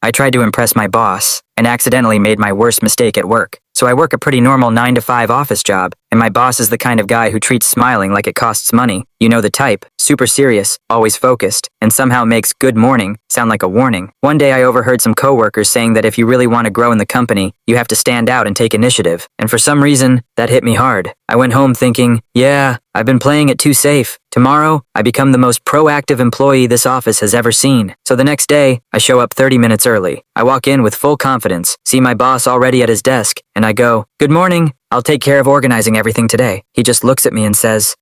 I tried to impress my boss and accidentally made my worst mistake at work. So I work a pretty normal 9 to 5 office job, and my boss is the kind of guy who treats smiling like it costs money. You know the type, super serious, always focused, and somehow makes good morning sound like a warning. One day I overheard some coworkers saying that if you really want to grow in the company, you have to stand out and take initiative. And for some reason, that hit me hard. I went home thinking, yeah, I've been playing it too safe. Tomorrow, I become the most proactive employee this office has ever seen. So the next day, I show up 30 minutes early. I walk in with full confidence, see my boss already at his desk, and I go, "Good morning. I'll take care of organizing everything today." He just looks at me and says,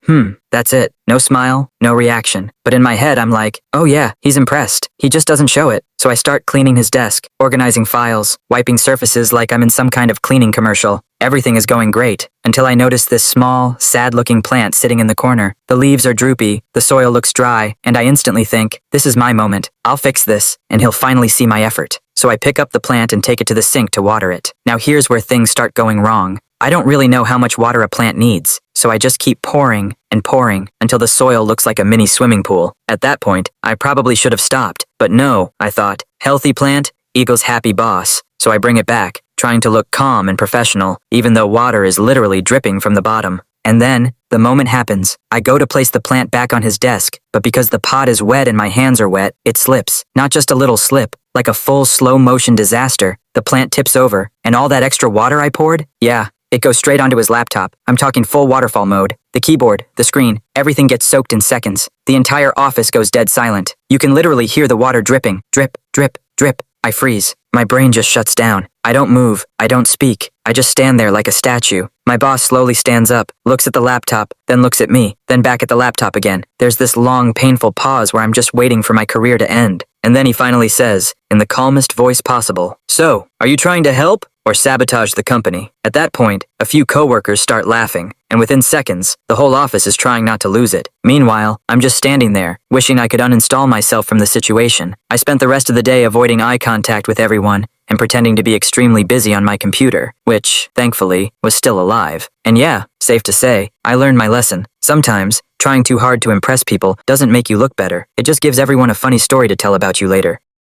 that's it. No smile, no reaction. But in my head, I'm like, oh yeah, he's impressed. He just doesn't show it. So I start cleaning his desk, organizing files, wiping surfaces like I'm in some kind of cleaning commercial. Everything is going great, until I notice this small, sad-looking plant sitting in the corner. The leaves are droopy, the soil looks dry, and I instantly think, this is my moment. I'll fix this, and he'll finally see my effort. So I pick up the plant and take it to the sink to water it. Now here's where things start going wrong. I don't really know how much water a plant needs, so I just keep pouring and pouring until the soil looks like a mini swimming pool. At that point, I probably should have stopped, but no, I thought, healthy plant equals happy boss. So I bring it back, trying to look calm and professional, even though water is literally dripping from the bottom. And then, the moment happens. I go to place the plant back on his desk, but because the pot is wet and my hands are wet, it slips. Not just a little slip, like a full slow-motion disaster. The plant tips over, and all that extra water I poured? Yeah, it goes straight onto his laptop. I'm talking full waterfall mode. The keyboard, the screen, everything gets soaked in seconds. The entire office goes dead silent. You can literally hear the water dripping. Drip, drip, drip. I freeze. My brain just shuts down. I don't move. I don't speak. I just stand there like a statue. My boss slowly stands up, looks at the laptop, then looks at me, then back at the laptop again. There's this long, painful pause where I'm just waiting for my career to end. And then he finally says, in the calmest voice possible, "So, are you trying to help or sabotage the company?" At that point, a few coworkers start laughing, and within seconds, the whole office is trying not to lose it. Meanwhile, I'm just standing there, wishing I could uninstall myself from the situation. I spent the rest of the day avoiding eye contact with everyone and pretending to be extremely busy on my computer, which, thankfully, was still alive. And yeah, safe to say, I learned my lesson. Sometimes, trying too hard to impress people doesn't make you look better. It just gives everyone a funny story to tell about you later.